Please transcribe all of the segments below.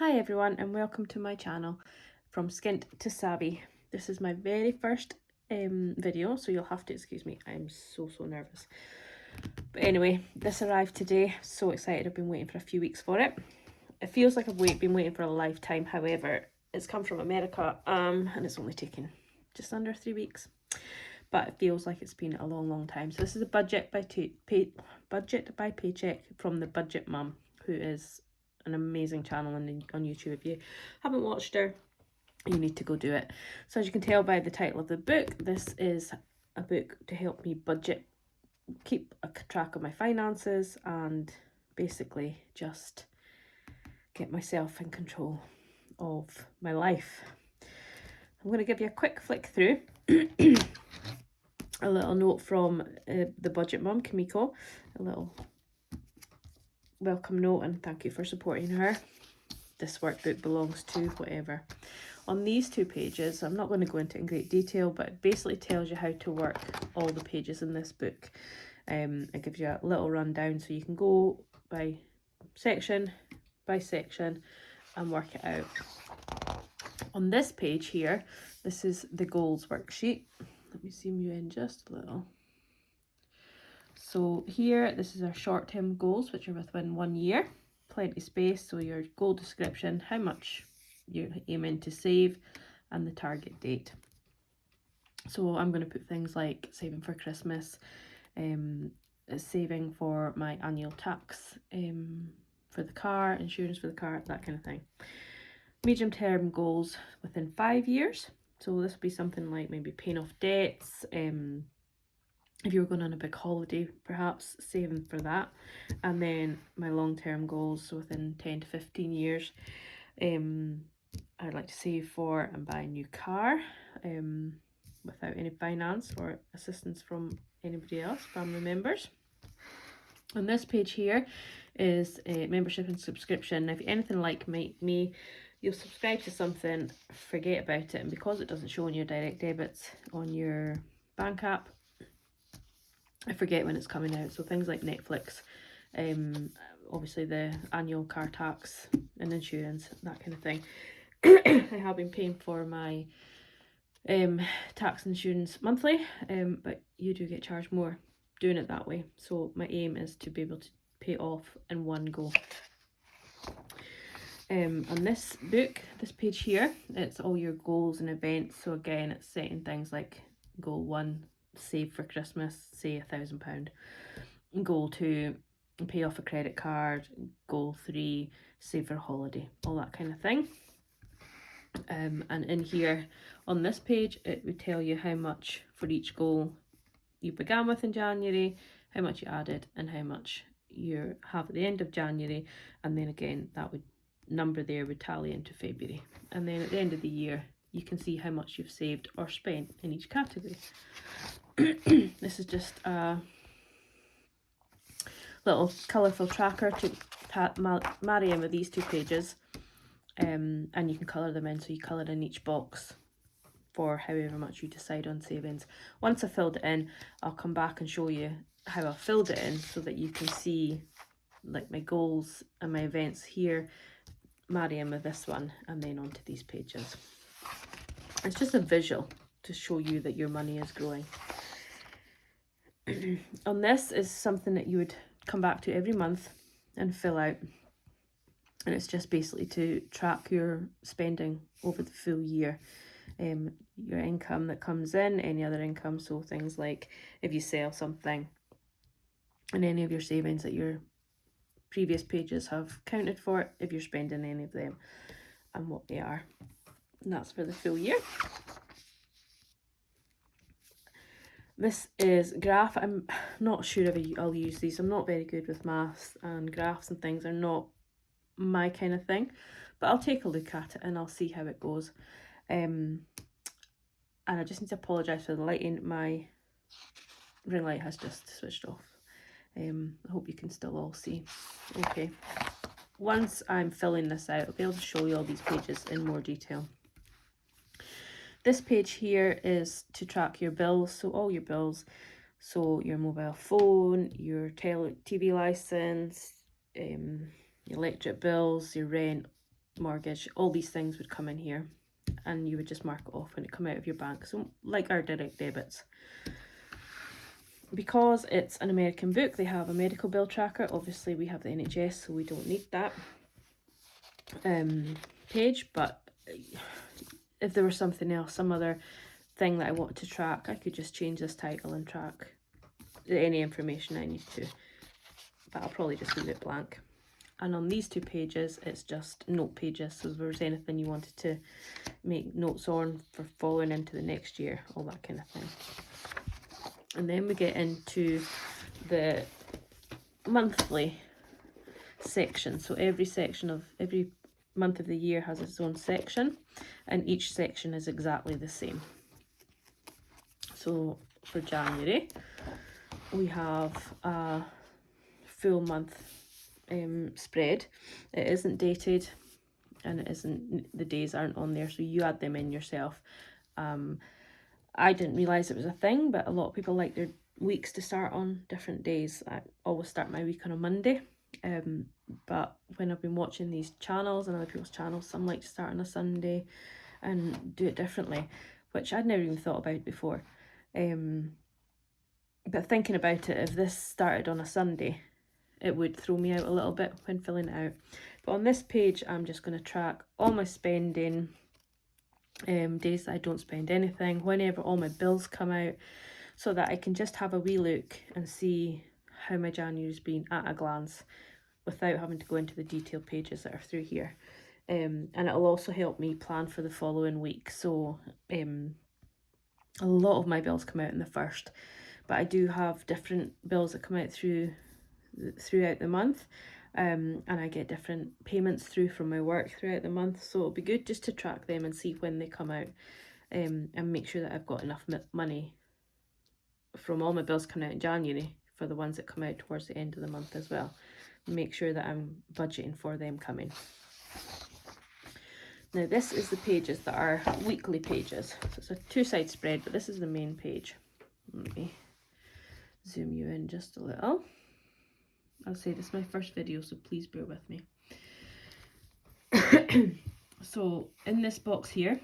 Hi everyone and welcome to my channel, From Skint to Savvy. This is my very first video, so you'll have to excuse me. I'm so nervous. But anyway, this arrived today. So excited. I've been waiting for a few weeks for it. It feels like I've been waiting for a lifetime. However, it's come from America and it's only taken just under 3 weeks. But it feels like it's been a long time. So this is a budget by paycheck from the Budget Mum, who is an amazing channel on YouTube. If you haven't watched her, you need to go do it. So as you can tell by the title of the book, this is a book to help me budget, keep a track of my finances, and basically just get myself in control of my life. I'm going to give you a quick flick through. A little note from the Budget Mum, Kimiko, a little welcome note and thank you for supporting her. This workbook belongs to whatever. On these 2 pages, I'm not going to go into it in great detail, but it basically tells you how to work all the pages in this book. It gives you a little rundown so you can go by section and work it out. On this page here, this is the goals worksheet. Let me zoom you in just a little. So here, this is our short-term goals, which are within 1 year. Plenty space, so your goal description, how much you're aiming to save, and the target date. So I'm going to put things like saving for Christmas, saving for my annual tax, for the car, insurance for the car, that kind of thing. Medium-term goals within 5 years. So this would be something like maybe paying off debts, if you were going on a big holiday, perhaps saving for that. And then my long-term goals, so within 10 to 15 years, I'd like to save for and buy a new car without any finance or assistance from anybody else, family members. On this page here is a membership and subscription. Now, if you're anything like me, you'll subscribe to something, forget about it, and because it doesn't show on your direct debits on your bank app, I forget when it's coming out. So things like Netflix, obviously the annual car tax and insurance, that kind of thing. I have been paying for my tax and insurance monthly, but you do get charged more doing it that way. So my aim is to be able to pay off in one go. On this book, this page here, it's all your goals and events. So again, it's setting things like goal 1, save for Christmas, say £1,000. Goal 2, pay off a credit card. Goal 3, save for a holiday, all that kind of thing. And in here on this page, it would tell you how much for each goal you began with in January, how much you added, and how much you have at the end of January. And then again, that number there would tally into February. And then at the end of the year, you can see how much you've saved or spent in each category. This is just a little colourful tracker to marry in with these 2 pages. And you can colour them in, so you colour in each box for however much you decide on savings. Once I've filled it in, I'll come back and show you how I filled it in so that you can see like my goals and my events here marry in with this one, and then onto these pages. It's just a visual to show you that your money is growing. On this is something that you would come back to every month and fill out, and it's just basically to track your spending over the full year. Your income that comes in, any other income, so things like if you sell something, and any of your savings that your previous pages have counted for, if you're spending any of them and what they are. And that's for the full year. This is graph. I'm not sure if I'll use these. I'm not very good with maths, and graphs and things are not my kind of thing, but I'll take a look at it and I'll see how it goes. And I just need to apologise for the lighting. My ring light has just switched off. I hope you can still all see. Okay, once I'm filling this out, I'll be able to show you all these pages in more detail. This page here is to track your bills, so all your bills, so your mobile phone, your TV license, your electric bills, your rent, mortgage, all these things would come in here, and you would just mark it off when it come out of your bank. So like our direct debits. Because it's an American book, they have a medical bill tracker. Obviously we have the NHS, so we don't need that page, but if there was something else, some other thing that I wanted to track, I could just change this title and track any information I need to, but I'll probably just leave it blank. And on these two pages, it's just note pages, so if there's anything you wanted to make notes on for following into the next year, all that kind of thing. And then we get into the monthly section. So every section of every month of the year has its own section, and each section is exactly the same. So for January, we have a full month spread. It isn't dated, and it isn't, the days aren't on there, so you add them in yourself. I didn't realise it was a thing, but a lot of people like their weeks to start on different days. I always start my week on a Monday, but when I've been watching these channels and other people's channels, some like to start on a Sunday and do it differently, which I'd never even thought about before. But thinking about it, if this started on a Sunday, it would throw me out a little bit when filling it out. But on this page, I'm just going to track all my spending, days that I don't spend anything, whenever all my bills come out, so that I can just have a wee look and see how my January's been at a glance without having to go into the detailed pages that are through here. And it'll also help me plan for the following week. So a lot of my bills come out in the first, but I do have different bills that come out throughout the month. And I get different payments through from my work throughout the month, so it'll be good just to track them and see when they come out, and make sure that I've got enough money from all my bills coming out in January for the ones that come out towards the end of the month as well. Make sure that I'm budgeting for them coming. Now this is the pages that are weekly pages. So it's a two-side spread, but this is the main page. Let me zoom you in just a little. I'll say this is my first video, so please bear with me. So in this box here,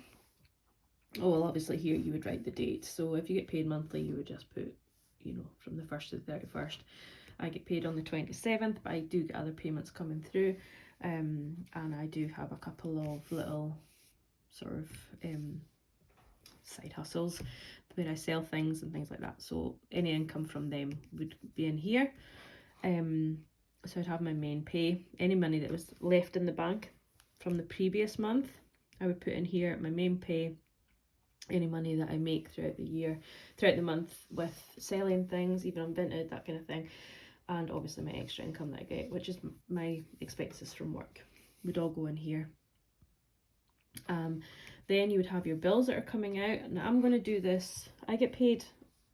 oh well, obviously here you would write the date. So if you get paid monthly, you would just put, you know, from the 1st to the 31st. I get paid on the 27th, but I do get other payments coming through, and I do have a couple of little sort of side hustles where I sell things and things like that. So any income from them would be in here. So I'd have my main pay. Any money that was left in the bank from the previous month, I would put in here. My main pay, any money that I make throughout the month with selling things, even on Vinted, that kind of thing, and obviously my extra income that I get, which is my expenses from work, would all go in here. Then you would have your bills that are coming out. Now I'm going to do this, I get paid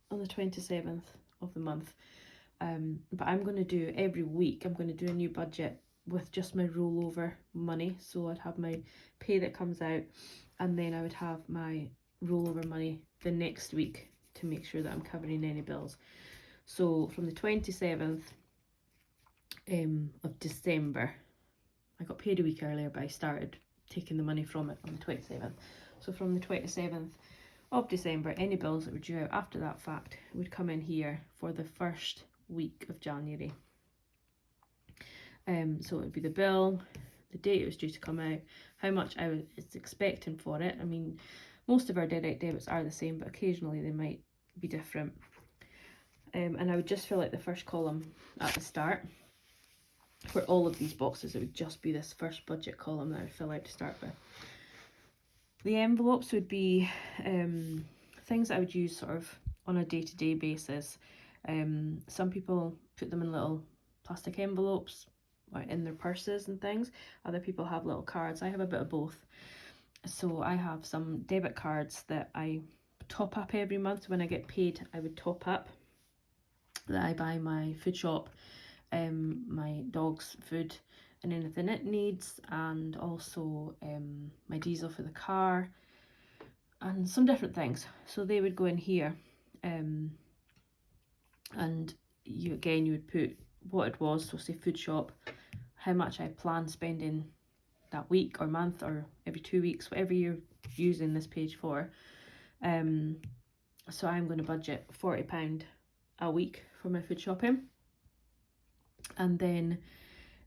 on the 27th of the month, but I'm going to do every week, I'm going to do a new budget with just my rollover money. So I'd have my pay that comes out, and then I would have my rollover money the next week to make sure that I'm covering any bills. So from the 27th of December, I got paid a week earlier, but I started taking the money from it on the 27th. So from the 27th of December, any bills that were due out after that fact would come in here for the first week of January. So it would be the bill, the date it was due to come out, how much I was expecting for it. I mean, most of our direct debits are the same, but occasionally they might be different. And I would just fill out the first column at the start. For all of these boxes, it would just be this first budget column that I would fill out to start with. The envelopes would be things that I would use sort of on a day-to-day basis. Some people put them in little plastic envelopes or in their purses and things. Other people have little cards. I have a bit of both. So I have some debit cards that I top up every month. When I get paid, I would top up, that I buy my food shop, my dog's food and anything it needs, and also my diesel for the car and some different things. So they would go in here, and you would put what it was. So say food shop, how much I plan spending that week or month or every 2 weeks, whatever you're using this page for. So I'm going to budget £40 a week for my food shopping. And then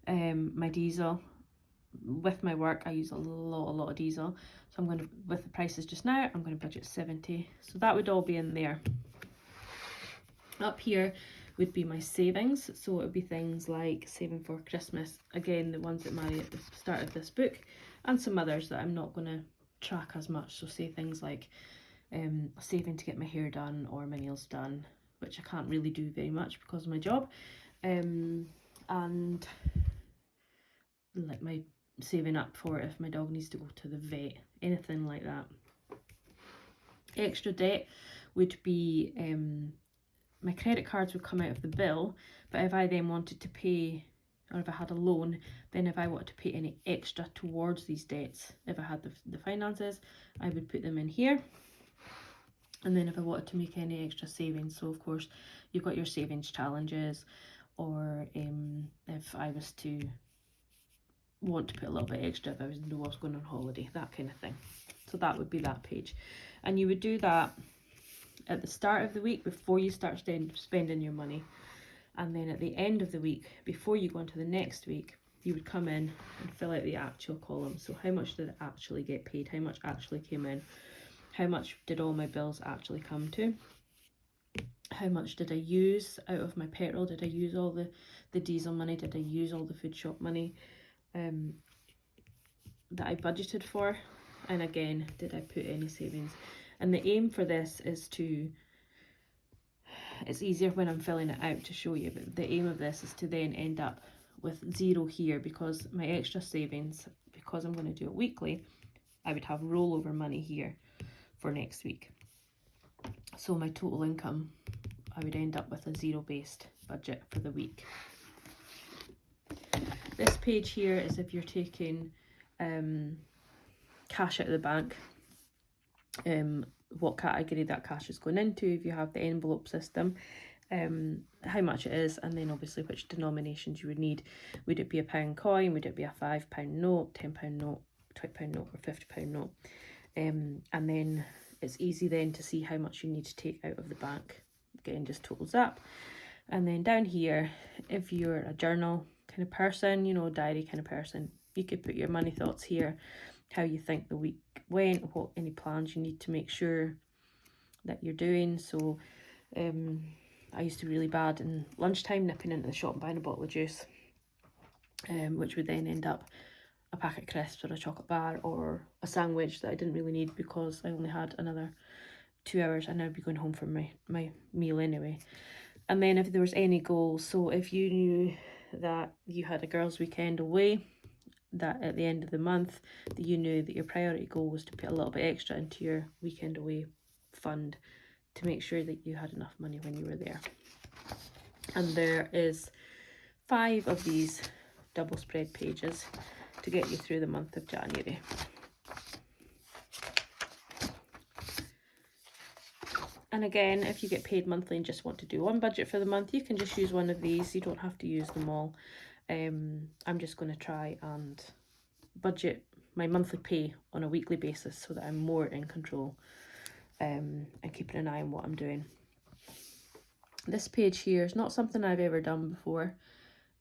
my diesel. With my work, I use a lot of diesel. So I'm going to, with the prices just now, I'm going to budget 70. So that would all be in there. Up here would be my savings. So it would be things like saving for Christmas. Again, the ones that marry at the start of this book, and some others that I'm not going to track as much. So say things like saving to get my hair done or my nails done, which I can't really do very much because of my job. And like my saving up for if my dog needs to go to the vet, anything like that. Extra debt would be my credit cards would come out of the bill, but if I then wanted to pay, or if I had a loan, then if I wanted to pay any extra towards these debts, if I had the finances, I would put them in here. And then if I wanted to make any extra savings, so of course you've got your savings challenges, or if I was to want to put a little bit extra if I was going on holiday, that kind of thing. So that would be that page. And you would do that at the start of the week before you start spending your money. And then at the end of the week, before you go into the next week, you would come in and fill out the actual column. So how much did I actually get paid? How much actually came in? How much did all my bills actually come to? How much did I use out of my petrol? Did I use all the diesel money? Did I use all the food shop money that I budgeted for? And again, did I put any savings? And the aim for this is to, it's easier when I'm filling it out to show you, but the aim of this is to then end up with 0 here, because my extra savings, because I'm going to do it weekly, I would have rollover money here for next week. So my total income, I would end up with a 0 based budget for the week. This page here is if you're taking cash out of the bank, what category that cash is going into, if you have the envelope system, how much it is, and then obviously which denominations you would need. Would it be a £1 coin? Would it be a £5 note, £10 note, £20 note, or £50 note? And then it's easy then to see how much you need to take out of the bank. Again, just totals up. And then down here, if you're a journal kind of person, you know, a diary kind of person, you could put your money thoughts here, how you think the week went, what any plans you need to make sure that you're doing. So I used to be really bad in lunchtime nipping into the shop and buying a bottle of juice, which would then end up a packet of crisps or a chocolate bar or a sandwich that I didn't really need because I only had another 2 hours and I'd be going home for my meal anyway. And then if there was any goals, so if you knew that you had a girls' weekend away, that at the end of the month, that you knew that your priority goal was to put a little bit extra into your weekend away fund to make sure that you had enough money when you were there. And there is 5 of these double spread pages to get you through the month of January. And again, if you get paid monthly and just want to do one budget for the month, you can just use one of these. You don't have to use them all. I'm just going to try and budget my monthly pay on a weekly basis so that I'm more in control and keeping an eye on what I'm doing. This page here is not something I've ever done before,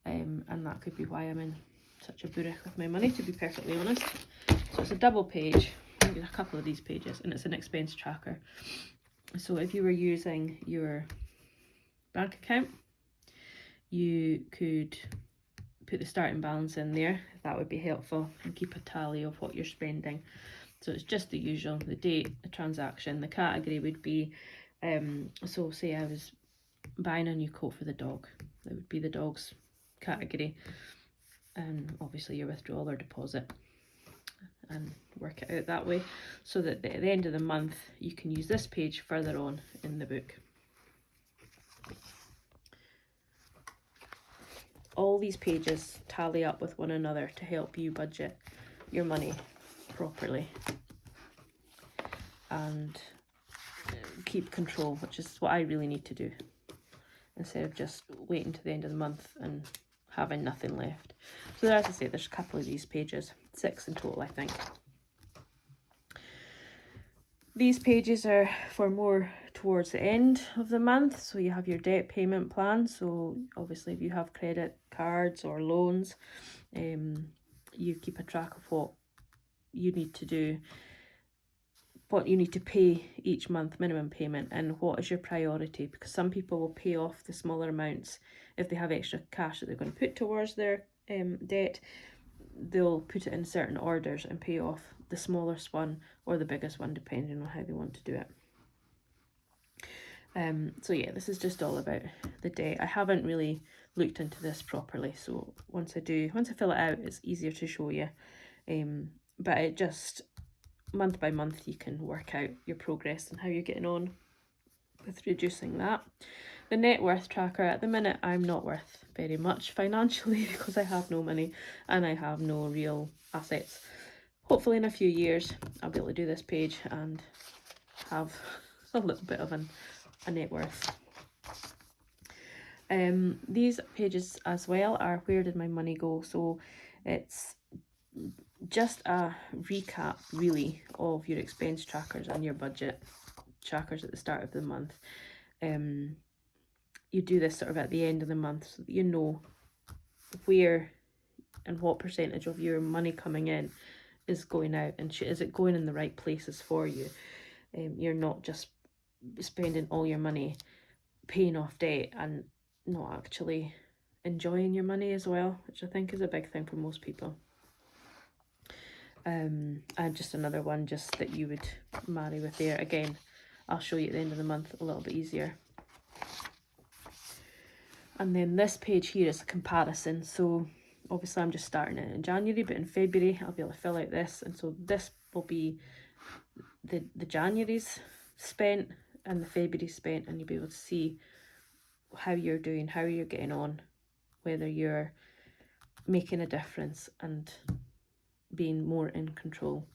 and that could be why I'm in such a burek with my money, to be perfectly honest. So it's a double page. I get a couple of these pages, and it's an expense tracker. So if you were using your bank account, you could put the starting balance in there. That would be helpful, and keep a tally of what you're spending. So it's just the usual, the date, the transaction. The category would be, so say I was buying a new coat for the dog, that would be the dog's category, and obviously your withdrawal or deposit, and work it out that way, so that at the end of the month you can use this page further on in the book. All these pages tally up with one another to help you budget your money properly and keep control, which is what I really need to do, instead of just waiting to the end of the month and having nothing left. So as I say, there's a couple of these pages. 6 in total, I think. These pages are for more towards the end of the month. So you have your debt payment plan. So obviously if you have credit cards or loans, you keep a track of what you need to do, what you need to pay each month, minimum payment, and what is your priority, because some people will pay off the smaller amounts if they have extra cash that they're going to put towards their debt. They'll put it in certain orders and pay off the smallest one or the biggest one, depending on how they want to do it. So yeah, this is just all about the debt. I haven't really looked into this properly, so once I fill it out, it's easier to show you. But it just, month by month, you can work out your progress and how you're getting on with reducing that. The net worth tracker, at the minute I'm not worth very much financially because I have no money and I have no real assets. Hopefully in a few years I'll be able to do this page and have a little bit of a net worth. These pages as well are where did my money go, so it's just a recap really of your expense trackers and your budget trackers at the start of the month. You do this sort of at the end of the month so that you know where and what percentage of your money coming in is going out, and is it going in the right places for you. You're not just spending all your money paying off debt and not actually enjoying your money as well, which I think is a big thing for most people. And just another one just that you would marry with there. Again, I'll show you at the end of the month a little bit easier. And then this page here is a comparison. So obviously I'm just starting it in January, but in February I'll be able to fill out this. And so this will be the January's spent and the February spent, and you'll be able to see how you're doing, how you're getting on, whether you're making a difference and being more in control.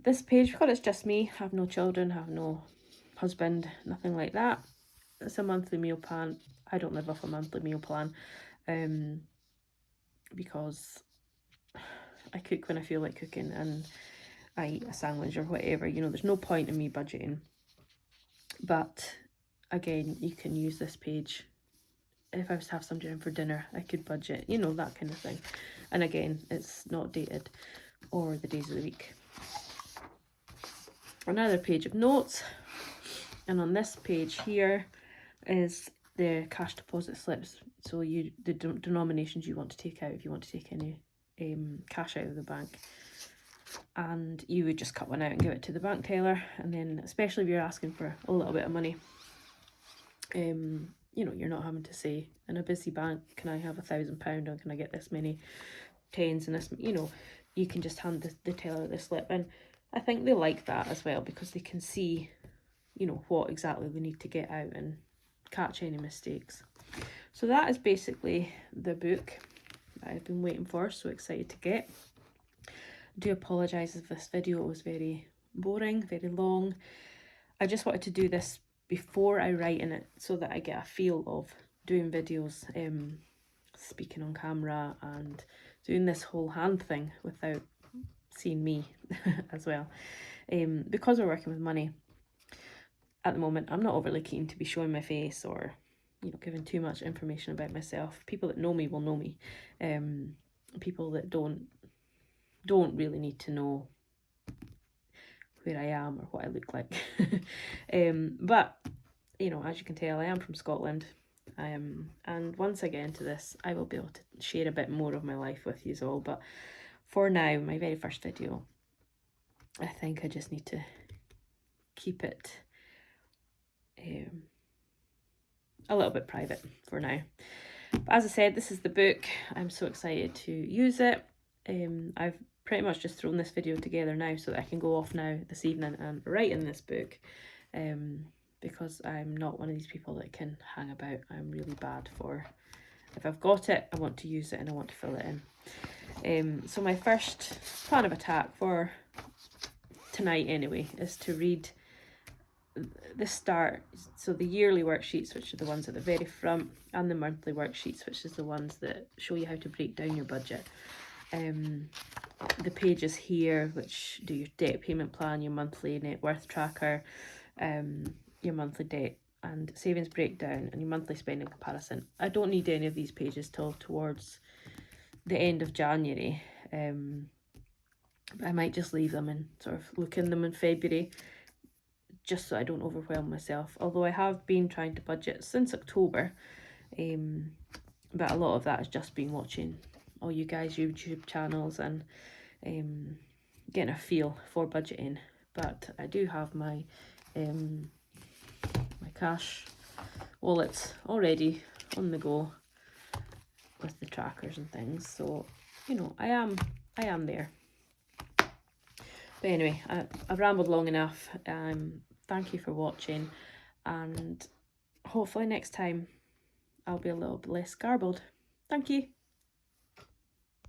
This page, because it's just me, have no children, have no husband, nothing like that. It's a monthly meal plan. I don't live off a monthly meal plan because I cook when I feel like cooking and I eat a sandwich or whatever. You know, there's no point in me budgeting. But again, you can use this page. If I was to have somebody in for dinner, I could budget, you know, that kind of thing. And again, it's not dated or the days of the week. Another page of notes. And on this page here is the cash deposit slips. So the denominations you want to take out if you want to take any cash out of the bank. And you would just cut one out and give it to the bank teller. And then, especially if you're asking for a little bit of money, you know, you're not having to say in a busy bank, can I have £1,000 or can I get this many tens and this, you know, you can just hand the teller the slip. And I think they like that as well because they can see, you know, what exactly they need to get out and catch any mistakes. So that is basically the book that I've been waiting for, so excited to get. I do apologise if this video was very boring, very long. I just wanted to do this before I write in it so that I get a feel of doing videos, speaking on camera and doing this whole hand thing without seeing me as well. Because we're working with money at the moment, I'm not overly keen to be showing my face or, you know, giving too much information about myself. People that know me will know me. People that don't really need to know where I am or what I look like. But, you know, as you can tell, I am from Scotland. And once I get into this, I will be able to share a bit more of my life with you all. But for now, my very first video, I think I just need to keep it a little bit private for now. But as I said, this is the book. I'm so excited to use it. I've pretty much just thrown this video together now so that I can go off now this evening and write in this book, because I'm not one of these people that can hang about. I'm really bad for, if I've got it, I want to use it and I want to fill it in. So my first plan of attack for tonight anyway is to read the start, so the yearly worksheets, which are the ones at the very front, and the monthly worksheets, which is the ones that show you how to break down your budget. the pages here which do your debt payment plan, your monthly net worth tracker, your monthly debt and savings breakdown, and your monthly spending comparison. I don't need any of these pages till towards the end of January. I might just leave them and sort of look in them in February, just so I don't overwhelm myself. Although I have been trying to budget since October, but a lot of that has just been watching all you guys' YouTube channels and getting a feel for budgeting. But I do have my my cash wallets already on the go with the trackers and things, so you know I am there. But anyway, I've rambled long enough. Thank you for watching, and hopefully next time I'll be a little bit less garbled. Thank you.